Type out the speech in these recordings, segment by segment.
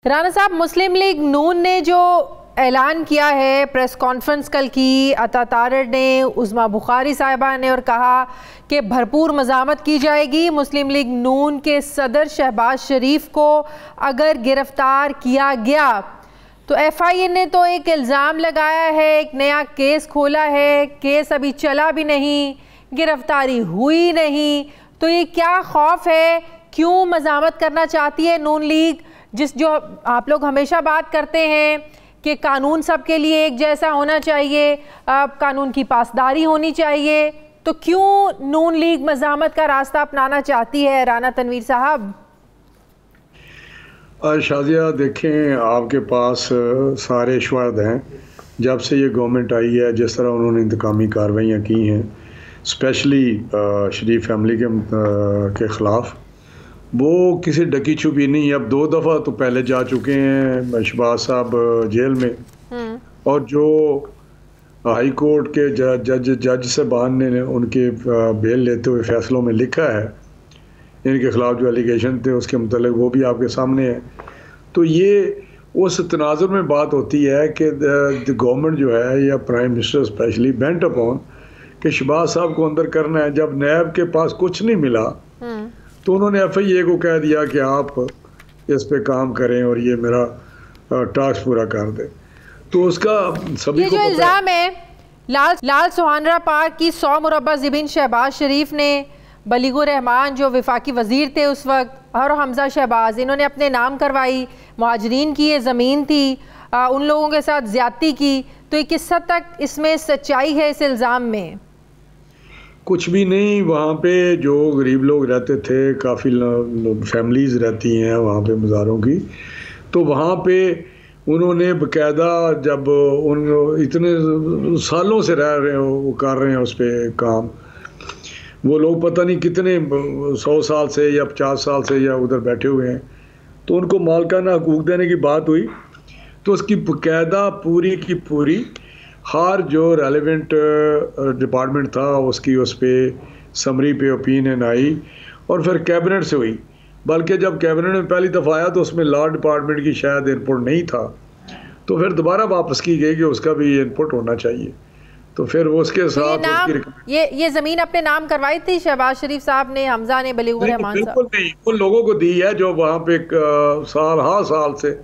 राना साहब, मुस्लिम लीग नून ने जो ऐलान किया है, प्रेस कॉन्फ्रेंस कल की, अता तारड़ ने, उज़मा बुखारी साहिबा ने, और कहा कि भरपूर मज़ामत की जाएगी मुस्लिम लीग नून के सदर शहबाज शरीफ को अगर गिरफ्तार किया गया तो। FIA ने तो एक इल्ज़ाम लगाया है, एक नया केस खोला है, केस अभी चला भी नहीं, गिरफ्तारी हुई नहीं, तो ये क्या खौफ है, क्यों मज़ामत करना चाहती है नून लीग? जो आप लोग हमेशा बात करते हैं कि कानून सबके लिए एक जैसा होना चाहिए, कानून की पासदारी होनी चाहिए, तो क्यों नून लीग मज़ामत का रास्ता अपनाना चाहती है? राना तनवीर साहब। शादिया, देखें, आपके पास सारे शवाहद हैं। जब से ये गवर्नमेंट आई है, जिस तरह उन्होंने इंतकामी कार्रवाइयाँ की हैं, स्पेशली शरीफ फैमिली के ख़िलाफ़, वो किसी डकी छुपी नहीं। अब 2 दफ़ा तो पहले जा चुके हैं शहबाज साहब जेल में, और जो हाई कोर्ट के जज साहबान ने उनके बेल लेते हुए फैसलों में लिखा है, इनके ख़िलाफ़ जो एलिगेशन थे उसके मुतालिक, वो भी आपके सामने है। तो ये उस तनाजुर में बात होती है कि गवर्नमेंट जो है, या prime minister specially, bent upon कि शहबाज साहब को अंदर करना है। जब नैब के पास कुछ नहीं मिला तो उन्होंने FIA को कह दिया कि आप इस पे काम करें और ये मेरा टास्क पूरा कर दे। तो उसका सभी ये को जो इल्ज़ाम है लाल सुहानरा पार्क की 100 मुरब्बा ज़मीन शहबाज शरीफ ने, बलीगुर रहमान जो वफाकी वज़ीर थे उस वक्त, और हमजा शहबाज, इन्होंने अपने नाम करवाई, मुहाजिरीन की ये ज़मीन थी, उन लोगों के साथ ज़्यादती की, तो ये किस हद तक इसमें सच्चाई है इस इल्ज़ाम में? कुछ भी नहीं। वहाँ पे जो गरीब लोग रहते थे, काफ़ी फैमिलीज़ रहती हैं वहाँ पे मज़ारों की, तो वहाँ पे उन्होंने बाकायदा, जब उन इतने सालों से रह रहे हो, वो कर रहे हैं उस पर काम, वो लोग पता नहीं कितने 100 साल से या 50 साल से या उधर बैठे हुए हैं, तो उनको मालकाना हकूक़ देने की बात हुई, तो उसकी बाकायदा पूरी की पूरी हर जो रेलेवेंट डिपार्टमेंट था उसकी उस पर समरी पे ओपिनियन आई, और फिर कैबिनेट से हुई। बल्कि जब कैबिनेट में पहली दफ़ा आया तो उसमें लॉ डिपार्टमेंट की शायद इनपुट नहीं था, तो फिर दोबारा वापस की गई कि उसका भी इनपुट होना चाहिए। तो फिर वो उसके साथ ये ज़मीन अपने नाम करवाई थी शहबाज शरीफ साहब ने, हमजा ने, बलीगुर रहमान साहब? बिल्कुल नहीं, उन लोगों को दी है जो वहाँ पे साल से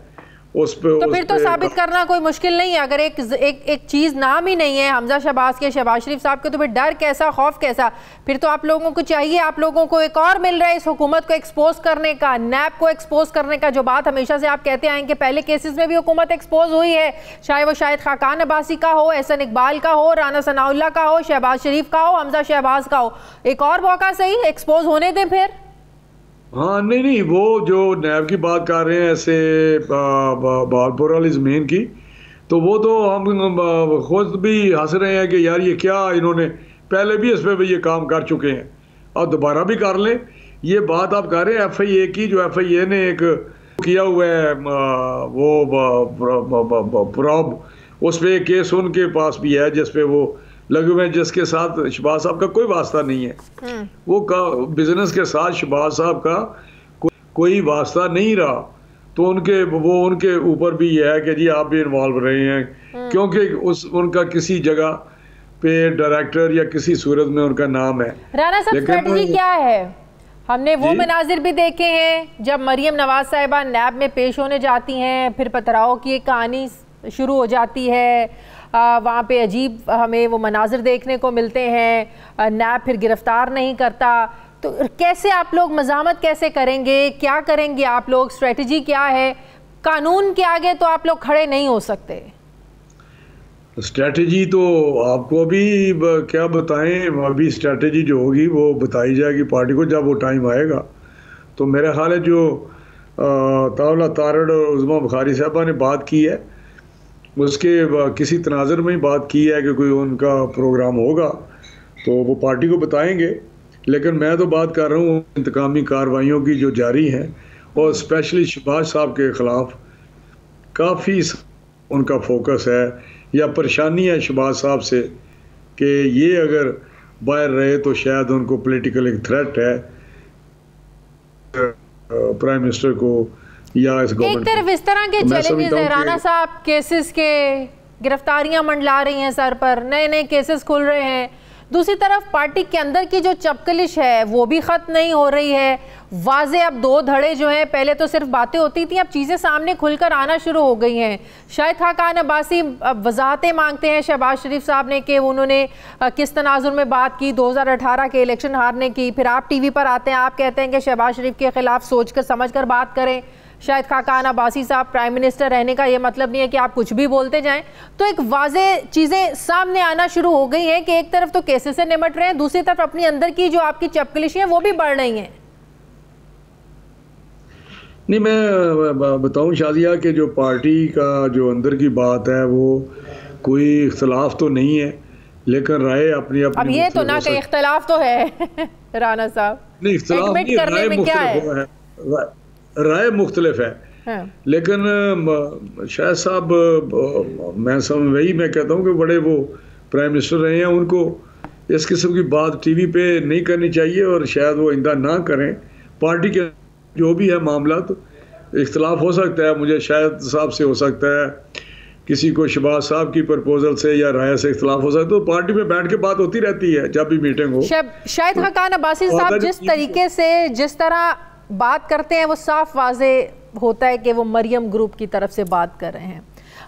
उस पे। तो फिर तो साबित करना कोई मुश्किल नहीं है। अगर एक चीज़ नाम ही नहीं है हमजा शहबाज के, शहबाज शरीफ साहब के, तो फिर डर कैसा, खौफ कैसा? फिर तो आप लोगों को चाहिए, आप लोगों को एक और मिल रहा है इस हुकूमत को एक्सपोज करने का, नैब को एक्सपोज करने का, जो बात हमेशा से आप कहते आए कि पहले केसेस में भी हुकूमत एक्सपोज हुई है, चाहे वो शाहिद खाकान अब्बासी का हो, एहसन इकबाल का हो, राना सनाउल्लाह का हो, शहबाज शरीफ का हो, हमजा शहबाज का हो। एक और मौका सही, एक्सपोज होने दें फिर। हाँ, नहीं, वो जो नैब की बात कर रहे हैं ऐसे बालपुर वाली ज़मीन की, तो वो तो हम खुद भी हंस रहे हैं कि यार ये क्या, इन्होंने पहले भी इस पर भी ये काम कर चुके हैं और दोबारा भी कर लें। ये बात आप कर रहे हैं FIA की, जो FIA ने एक किया हुआ है वो प्रॉब, उस पर एक केस उनके पास भी है जिस पे वो लगे हुए हैं, जिसके साथ शहबाज साहब का कोई वास्ता नहीं है। वो बिजनेस के साथ शहबाज साहब का कोई वास्ता नहीं रहा, तो उनके ऊपर भी यह है कि जी आप भी इन्वॉल्व रहे हैं, क्योंकि उनका किसी जगह पे डायरेक्टर या किसी सूरत में उनका नाम है। राना साहब, स्ट्रेटजी क्या है? हमने वो मनाजिर भी देखे हैं जब मरियम नवाज साहिबा नैब में पेश होने जाती हैं, फिर पथराव की एक कहानी शुरू हो जाती है, वहाँ पे अजीब हमें वो मनाजिर देखने को मिलते हैं, नैब फिर गिरफ्तार नहीं करता। तो कैसे आप लोग मज़ामत कैसे करेंगे, क्या करेंगे आप लोग, स्ट्रेटजी क्या है? कानून के आगे तो आप लोग खड़े नहीं हो सकते। स्ट्रेटजी तो आपको अभी क्या बताएं, अभी स्ट्रेटजी जो होगी वो बताई जाएगी पार्टी को जब वो टाइम आएगा। तो मेरा ख्याल है जो तावला तारड़ और उज़मा बुखारी साहबा ने बात की है, उसके किसी तनाज़र में ही बात की है कि कोई उनका प्रोग्राम होगा तो वो पार्टी को बताएंगे। लेकिन मैं तो बात कर रहा हूँ इंतकामी कार्रवाइयों की जो जारी हैं, और स्पेशली शहबाज साहब के ख़िलाफ़ काफ़ी उनका फोकस है, या परेशानी है शहबाज साहब से कि ये अगर बाहर रहे तो शायद उनको पॉलिटिकल एक थ्रेट है प्राइम मिनिस्टर को या इस गवर्नमेंट। एक तरफ इस तरह के चैलेंजेस है राना साहब, केसेस के गिरफ्तारियां मंडला रही हैं सर पर, नए नए केसेस खुल रहे हैं। दूसरी तरफ पार्टी के अंदर की जो चपकलिश है वो भी खत्म नहीं हो रही है। वाजे अब दो धड़े जो हैं, पहले तो सिर्फ बातें होती थी, अब चीज़ें सामने खुलकर आना शुरू हो गई हैं। शाहिद खाकान अब्बासी अब वजाहतें मांगते हैं शहबाज शरीफ साहब ने कि उन्होंने किस तनाजुर में बात की 2018 के इलेक्शन हारने की। फिर आप टीवी पर आते हैं, आप कहते हैं कि शहबाज शरीफ के खिलाफ सोच कर समझ कर बात करें। शाहिद खाकान अब्बासी साहब, प्राइम मिनिस्टर रहने का ये मतलब नहीं है कि आप कुछ भी बोलते जाएं। तो एक वाजे चीज़ें सामने आना शुरू हो गई हैं कि एक तरफ तो केसेस से निपट रहे हैं, दूसरी तरफ अपनी अंदर की जो आपकी चपकलिश है वो भी बढ़ रही हैं। नहीं, मैं बताऊं शादिया कि जो पार्टी का जो अंदर की बात है वो कोई इख्तलाफ तो नहीं है, लेकिन राय अपनी अपनी। अब ये तो ना कहीं इख्तलाफ तो है राना साहब, नहीं इख्तलाफ नहीं, करने में क्या है, राय मुख्तलिफ है। हाँ। लेकिन शायद साहब वही मैं कहता हूँ कि बड़े वो प्राइम मिनिस्टर रहे हैं, उनको इस किस्म की बात टीवी पे नहीं करनी चाहिए और शायद वो आइंदा ना करें। पार्टी के जो भी है मामला, तो इख्तलाफ हो सकता है, मुझे शायद साहब से हो सकता है, किसी को शहबाज साहब की प्रपोजल से या राय से इख्तलाफ हो सकता है, तो पार्टी में बैठ के बात होती रहती है जब भी मीटिंग हो। शाहिद खाकान अब्बासी साहब जिस तरीके से जिस तरह बात करते हैं वो साफ वाजे होता है कि वो मरियम ग्रुप की तरफ से बात कर रहे हैं।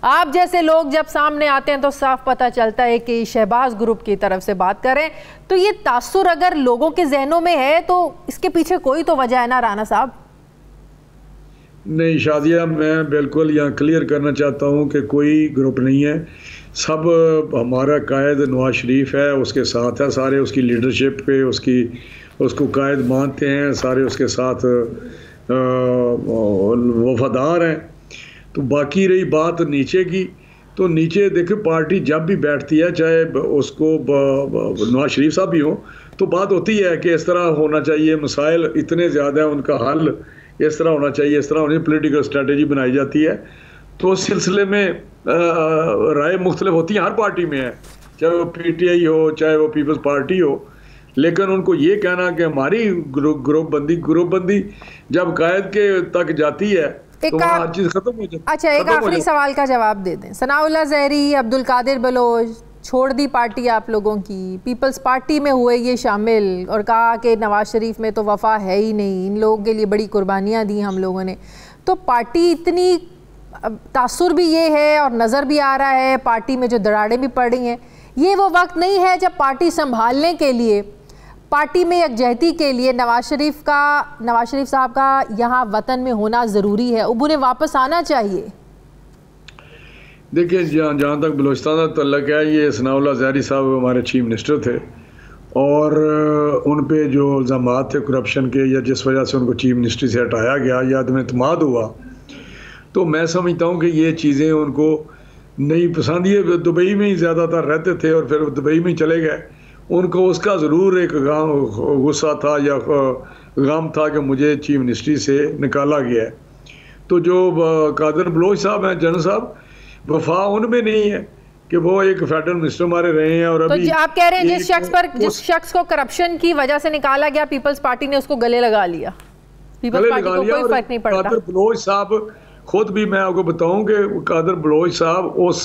आप जैसे लोग जब सामने आते हैं तो साफ पता चलता है कि शहबाज ग्रुप की तरफ से बात करें। तो ये तासुर अगर लोगों के जहनों में है तो इसके पीछे कोई तो वजह है ना राना साहब? नहीं शादिया, मैं बिल्कुल यहाँ क्लियर करना चाहता हूँ कि कोई ग्रुप नहीं है। सब हमारा कायद नवाज शरीफ है, उसके साथ है, सारे उसकी लीडरशिप पे उसको कायद मानते हैं, सारे उसके साथ वफादार हैं। तो बाकी रही बात नीचे की, तो नीचे देखिए पार्टी जब भी बैठती है, चाहे उसको नवाज शरीफ साहब भी हो, तो बात होती है कि इस तरह होना चाहिए, मसाइल इतने ज़्यादा हैं, उनका हल इस तरह होना चाहिए, इस तरह होनी, पॉलिटिकल स्ट्रेटजी बनाई जाती है। तो उस सिलसिले में राय मुख्तलिफ होती है, हर पार्टी में है, चाहे वो PTI हो, चाहे वो पीपल्स पार्टी हो। लेकिन उनको ये कहना कि हमारी ग्रुप बंदी जब कायद के तक जाती है तो हर चीज़ खत्म हो जाती है। अच्छा, एक आखिरी सवाल का जवाब दे दें। सनाउल्लाह ज़हरी, अब्दुल कादिर बलोच छोड़ दी पार्टी आप लोगों की, पीपल्स पार्टी में हुए ये शामिल और कहा कि नवाज शरीफ में तो वफा है ही नहीं, इन लोगों के लिए बड़ी कुर्बानियाँ दी हम लोगों ने। तो पार्टी इतनी तासुर भी ये है और नज़र भी आ रहा है, पार्टी में जो दरारें भी पड़ रही हैं, ये वो वक्त नहीं है जब पार्टी संभालने के लिए, पार्टी में यकजहती के लिए नवाज शरीफ साहब का यहाँ वतन में होना ज़रूरी है, अब उन्हें वापस आना चाहिए? देखिए, जहाँ तक बलूचिस्तान का तल्लक है, ये सनाउल्लाह ज़हरी साहब हमारे चीफ मिनिस्टर थे और उन पे जो इल्ज़ामात थे करप्शन के, या जिस वजह से उनको चीफ मिनिस्ट्री से हटाया गया या अदम एतमाद हुआ, तो मैं समझता हूँ कि ये चीज़ें उनको नहीं पसंद। ये दुबई में ही ज़्यादातर रहते थे और फिर दुबई में ही चले गए। उनको उसका ज़रूर एक गुस्सा था या गम था कि मुझे चीफ मिनिस्ट्री से निकाला गया है। तो जो कादिर बलोच साहब हैं, जनरल साहब, वफा उनमें नहीं है कि वो एक फेडरल मिनिस्टर हमारे रहे हैं। और अभी तो आप कह रहे हैं जिस शख्स को करप्शन की वजह से निकाला गया, पीपल्स पार्टी ने उसको गले लगा लिया, पीपल्स पार्टी को कोई फर्क नहीं पड़ता। कादिर बलोच साहब खुद भी, मैं आपको बताऊं कि कादिर बलोच साहब उस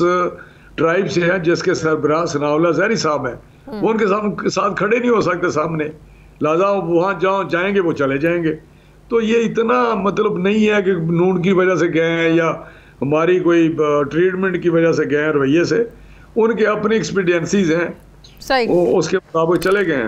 ट्राइब से हैं जिसके सरबराह सनाउल्लाह ज़हरी साहब हैं, वो उनके साथ खड़े नहीं हो सकते सामने, लिहाजा वहाँ जहाँ जाएंगे वो चले जाएंगे। तो ये इतना मतलब नहीं है कि नून की वजह से गए हैं या हमारी कोई ट्रीटमेंट की वजह से गए हैं, रवैये से। उनके अपनी एक्सपीरियंसीज हैं, सही, वो उसके मुताबिक चले गए हैं।